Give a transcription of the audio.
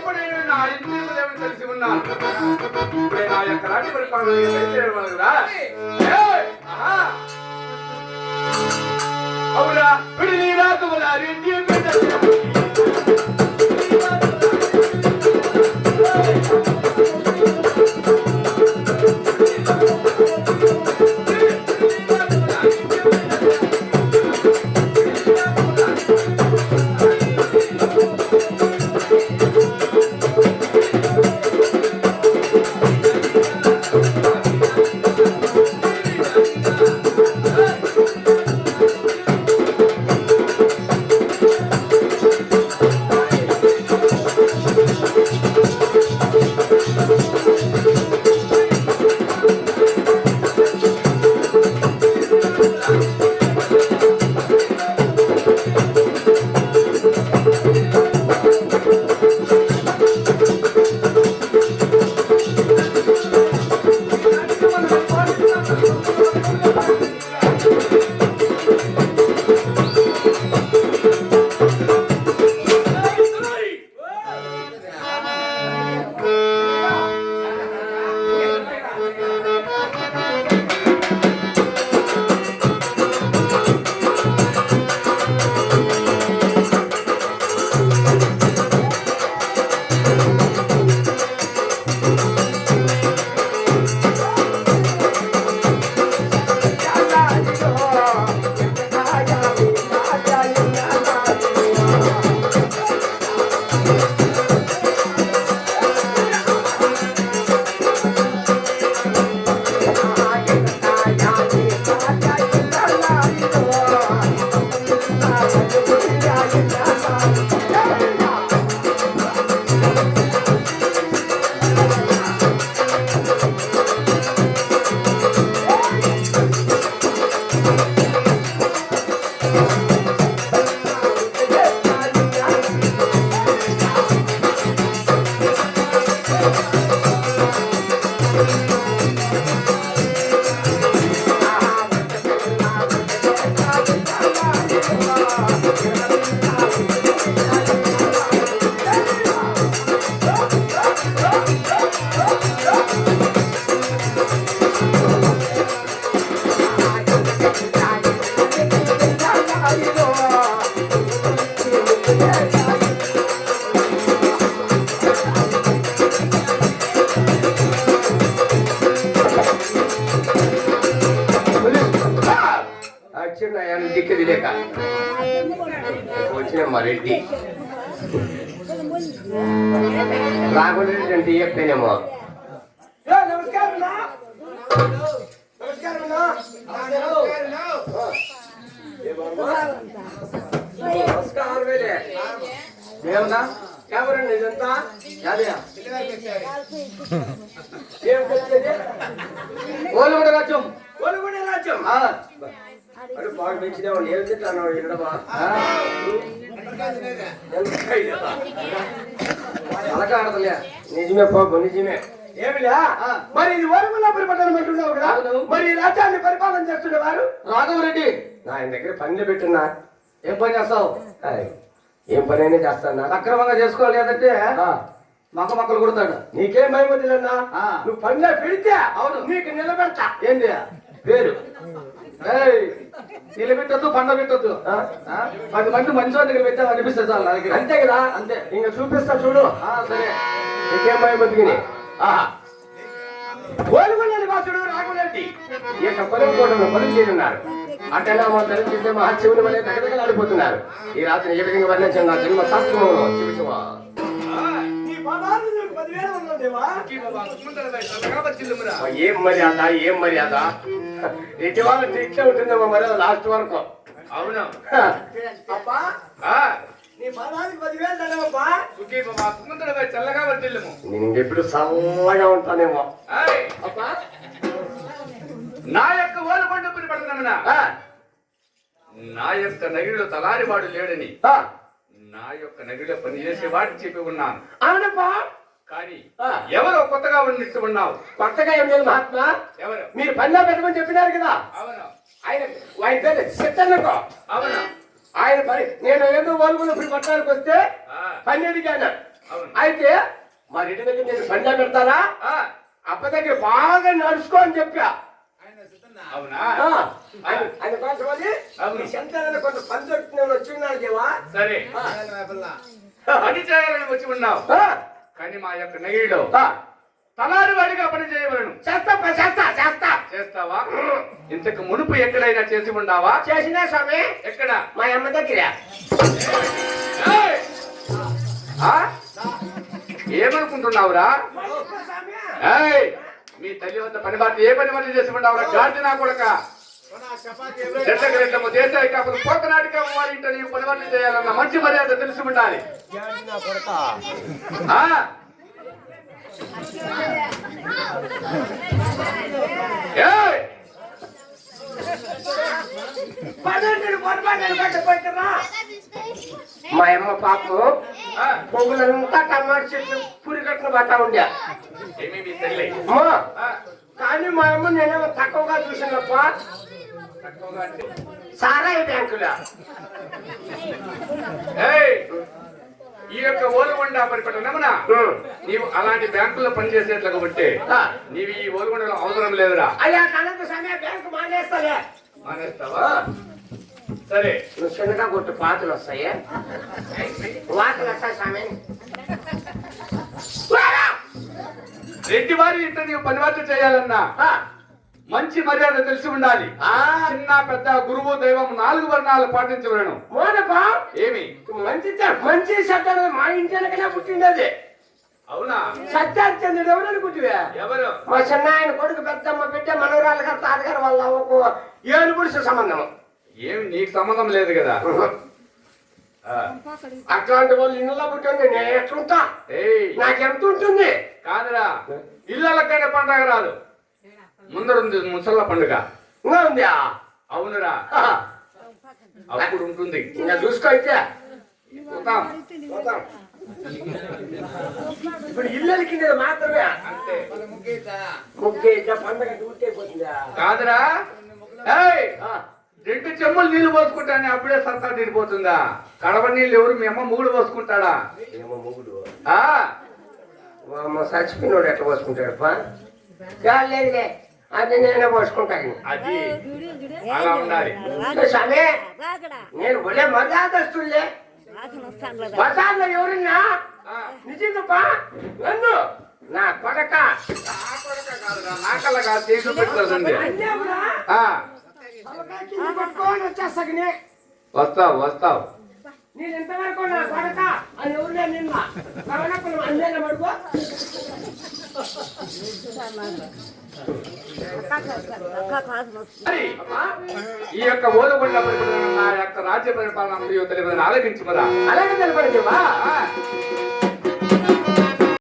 ఎప్పుడైనా నా ఇంటి తెలిసి ఉన్నాను. ఇప్పుడే నా యొక్క రాజ్య పరిపాలన కదా. అవునా విడి నాకు దిక్కు లేక వచ్చినమ్మా రెడ్డి రాకుండా అంటే చెప్పానేమో. ఏమన్నా ఎవరండి ఇదంతా ఓలుగూడ రాజ్యం. ఓలుగూడ రాజ్యం అడు బాగా పెంచినావు ఏం తింటాను ఎడమా అలక ఆడతలే. నిజమే బాబు నిజమే. ఏమిలా మరి ఇది ఓలుగూడ పరిపాలన అంటున్నావు కదా, మరి ఈ రాజ్యాన్ని పరిపాలన చేస్తున్నవారు రాఘవరెడ్డి. ఆయన దగ్గర పనిలో పెట్టున్నా. ఏం పని చేస్తావు? ఏం పని అయినా చేస్తాను. సక్రమంగా చేసుకోవాలి కదంటే మక్క మక్కలు కొడతాడు. నీకేం భయపడినా నువ్వు పనిలో పెడితే అవును నీకు నిలబెడతా. ఏంది పేరు నిలబెట్టద్దు పండ పెట్టద్దు. 10 మంది మంచి దగ్గర పెట్టా అనిపిస్తుంది చాలు నాకు. అంతే కదా. అంతే ఇంకా చూపిస్తా చూడు. సరే నీకేం భయపడిని ఓలుగొండలి వాసుడు రాఘవరెడ్డి ఈ యొక్క పొలం పనులు చేయనున్నారు. అంటే మా తల్లి చేసే మహాశివుని వల్ల దగ్గరగలాడిపోతున్నారు. ఈ రాత్రి ఏ విధంగా వర్ణించిన నా జన్మ శాస్త్రమును శివశివా. ఏం మర్యాద ఏం మర్యాద ఇటు వాళ్ళ ఇట్లే ఉంటుందేమో మర్యాద లాస్ట్ వరకు. అవును నేను ఇంకెప్పుడు చల్లగా ఉంటానేమో. నా యొక్క ఓలుగొండ పడుతున్నామన్నా నా యొక్క నగిరిలో తలారివాడు లేడని నా యొక్క నగిరిలో పనిచేసే వాడిని చెప్పి ఉన్నాను. అవునప్పా. కానీ ఎవరో కొత్తగా ఉన్నట్టు ఉన్నావు. కొత్తగా ఏం లేదు మహాత్మా. ఎవరు? మీరు పనిలో పెట్టమని చెప్పినారు కదా. అవును. ఆయన పేరు సిద్ధన్నకో. అవును. ఆయన పని నేను ఏదో ఓలుగొండ పట్టణానికి వస్తే పని అడిగాను. అయితే మా రెడ్డి దగ్గర నేను సండే పెడతారా అప్ప దగ్గర బాగా నడుచుకో అని చెప్పా. అవునా? ఆయన కోసం అది శంకరన్న కొంత పని దొరుకుతున్నాను వచ్చిన్నాను దేవా. సరే పని చేయాలని వచ్చి ఉన్నావు కానీ మా యొక్క నగిరిలో తలారి వాడిగా పని చేయవలను. చేస్తావా? ఇంతకు మునుపు ఎక్కడైనా చేసి ఉండావా? చేసినా స్వామి. ఎక్కడ? మా అమ్మ దగ్గర. ఏమనుకుంటున్నావురా? మీ తల్లి వద్ద పని బాధ్యత ఏ పని మరి చేసి ఉండవురా? గాడి నా కొడక రెట్టము దేశాయి కాకపోతే పోతనాటిగా వారి ఇంట నీవు పని బాధ్యత చేయాలన్న మంచి మర్యాద తెలిసి ఉండాలి. మా అమ్మ పాపం పొగులంతా టమాటా చెట్లు పురి కట్టిన బట్ట ఉండే. కానీ మా అమ్మ నేనేమో తక్కువగా చూసినప్ప సారాయి బ్యాంకులో ఈ యొక్క ఓలుగొండ పరిపటనమున నీవు అలాంటి బ్యాంకుల్లో పనిచేసేట్లా కాబట్టి నీవు ఈ ఓలుగొండలో అవసరం లేదురా. అయ్యా కనంత సమయం బ్యాంకు మానేస్తాలే. మానేస్తావా? సరే నువ్వు చిన్నగా కొట్టు పాతలు వస్తాయి వాతలు వస్తాయి సమయం. రెడ్డి వారి ఇంట నీవు పని బాధ్యత చేయాలన్నా మంచి మర్యాద తెలిసి ఉండాలి. చిన్న పెద్ద గురువు దైవం 4 వర్ణాలు పాటించవలను. మోనపా ఏమి మంచి మంచి సత్యం మా ఇంటికనే పుట్టిండది. అవునా? సత్యాచంద్రుడు ఎవరు అనుకుంటువే? ఎవరు? మా చిన్న ఆయన కొడుకు పెద్దమ్మ బిడ్డ మనవరాలు గారు తాతగారు వాళ్ళ ఏడు పురుష సంబంధం. ఏమి నీకు సంబంధం లేదు కదా. అట్లాంటి వాళ్ళు ఇళ్ళలో పుట్టింది నేను ఎట్లుంటా? నాకెంత ఉంటుంది? కాదురా, ఇళ్ళకైనా పండగ రాదు, ముందరుంది ముసళ్ళ పండుగ. ఇంకా ఉందా? అవునురా, అప్పుడు ఉంటుంది. ఇంకా చూసుకో అయితే. ఇప్పుడు ఇళ్ళకి మాత్రమే అంతే. ముగ్గేట పండుగ ఊరికైపోతుందా? కాదురా, 2 చెమ్ములు నీళ్లు పోసుకుంటానే అప్పుడే సత్తా తీరిపోతుందా? కడవ నీళ్ళు ఎవరు? మీ అమ్మ 3 పోసుకుంటాడా? ఏమో మొగుడు చచ్చిపోయినోడు ఎట్లా పోసుకుంటాడప్పా? లేదులే, అది నేనే పోసుకుంటాను. అది అలా ఉండాలి. నేను ఒళ్ళే మర్యాదస్తులే. బజార్లో ఎవరున్నా నిజంగా నన్ను నా కొడక నాకల్లా కాదు, చేసి పెట్టుకోండి. వస్తావు వస్తావు. నేను ఎంతవరకు నా కొడక అని ఎవరులే నిన్న అందేలా పడుకో. ఈ యొక్క ఓలుగొండ పరిపాలన నా యొక్క రాజ్య పరిపాలన ఆలోచించి మరా. అలాగే తెలపడేవా?